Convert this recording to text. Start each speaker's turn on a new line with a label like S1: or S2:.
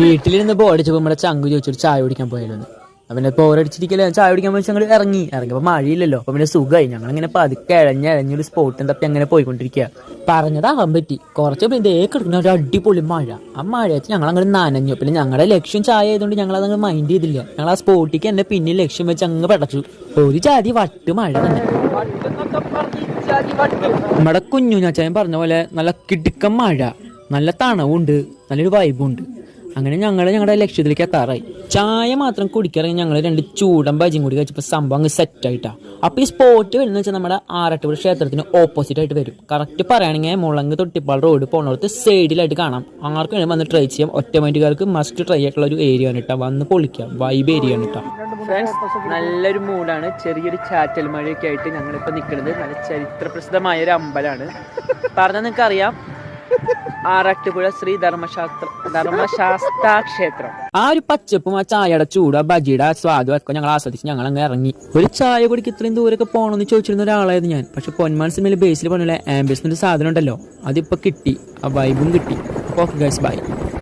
S1: വീട്ടിലിരുന്ന് ബോറടിച്ചപ്പോ നമ്മളെ ചങ്കു ചോദിച്ചൊരു ചായ കുടിക്കാൻ പോയാലോ. പിന്നെ ബോറടിച്ചിരിക്കല്ലേ, ചായ കുടിക്കാൻ പോയി ഞങ്ങൾ ഇറങ്ങിയപ്പോ മഴയില്ലല്ലോ. അപ്പൊ പിന്നെ സുഖമായി. ഞങ്ങളിങ്ങനെ പതുക്കെ ഇഴഞ്ഞൊരു സ്പോട്ടും തപ്പി അങ്ങനെ പോയിക്കൊണ്ടിരിക്കുക. പറഞ്ഞതാകാൻ പറ്റി. കുറച്ച് കിടക്കുന്ന ഒരു അടിപൊളി മഴ. ആ മഴയത്ത് ഞങ്ങൾ അങ്ങനെ നനഞ്ഞു. പിന്നെ ഞങ്ങളുടെ ലക്ഷ്യം ചായ ആയതുകൊണ്ട് ഞങ്ങൾ അതങ്ങ് മൈൻഡ് ചെയ്തില്ല. ഞങ്ങൾ ആ സ്പോട്ടിക്ക് എന്നെ പിന്നെ ലക്ഷ്യം വെച്ച് അങ്ങ് പടച്ചു. ഒരു ജാതി വട്ട് മഴ തന്നെ. നമ്മുടെ കുഞ്ഞു ഞാച്ചാൻ പറഞ്ഞ പോലെ നല്ല കിടുക്കൻ മഴ, നല്ല തണവുണ്ട്, നല്ലൊരു വൈബുണ്ട്. അങ്ങനെ ഞങ്ങളുടെ ലക്ഷ്യത്തിലേക്ക് എത്താറായി. ചായ മാത്രം കുടിക്കാറങ്ങി ഞങ്ങൾ 2 ചൂടൻ ബജിയും കൂടി കഴിച്ചപ്പോൾ സംഭവം അങ്ങ് സെറ്റായിട്ടാ. അപ്പൊ ഈ സ്പോട്ട് വരുന്ന വെച്ചാൽ നമ്മുടെ ആറാട്ടുപുഴ ക്ഷേത്രത്തിന് ഓപ്പോസിറ്റ് ആയിട്ട് വരും. കറക്റ്റ് പറയുകയാണെങ്കിൽ മുളങ്ങ് തൊട്ടിപ്പാൾ റോഡ് പോകുന്നിടത്ത് സൈഡിലായിട്ട് കാണാം. ആർക്കും വേണമെങ്കിൽ വന്ന് ട്രൈ ചെയ്യാം. ഒറ്റമൈൻറ്റുകാർക്ക് മസ്റ്റ് ട്രൈ ആയിട്ടുള്ള ഒരു ഏരിയ ആണ് കേട്ടോ. വന്ന് പൊളിക്കാം, വൈബ് ഏരിയ ആണ് കേട്ടോ. ഫ്രണ്ട്സ്, നല്ലൊരു മൂഡാണ്. ചെറിയൊരു ചാറ്റൽ മഴയൊക്കെ ആയിട്ട് ഞങ്ങളിപ്പോൾ നിൽക്കുന്നത് നല്ല ചരിത്ര പ്രസിദ്ധമായ ഒരു അമ്പലമാണ്. പറഞ്ഞാൽ നിങ്ങൾക്ക് അറിയാം, ആറാട്ടുപുഴ ശ്രീ ധർമ്മശാസ്താ ക്ഷേത്രം. ആ ഒരു പച്ചപ്പും ആ ചായയുടെ ചൂട്, ആ ബജിയുടെ സ്വാദും ഒക്കെ ഞങ്ങൾ ആസ്വദിച്ച് ഞങ്ങൾ അങ്ങ് ഇറങ്ങി. ഒരു ചായ കുടിക്ക് ഇത്രയും ദൂരമൊക്കെ പോകണമെന്ന് ചോദിച്ചിരുന്ന ഒരാളായിരുന്നു ഞാൻ. പക്ഷെ പൊന്മാൻ സിനിമയിൽ ബേസിൽ പറഞ്ഞ ആംബിയൻസ് എന്നൊരു സാധനം ഉണ്ടല്ലോ, അതിപ്പോ കിട്ടി. ആ വൈബും കിട്ടി. Okay guys, by.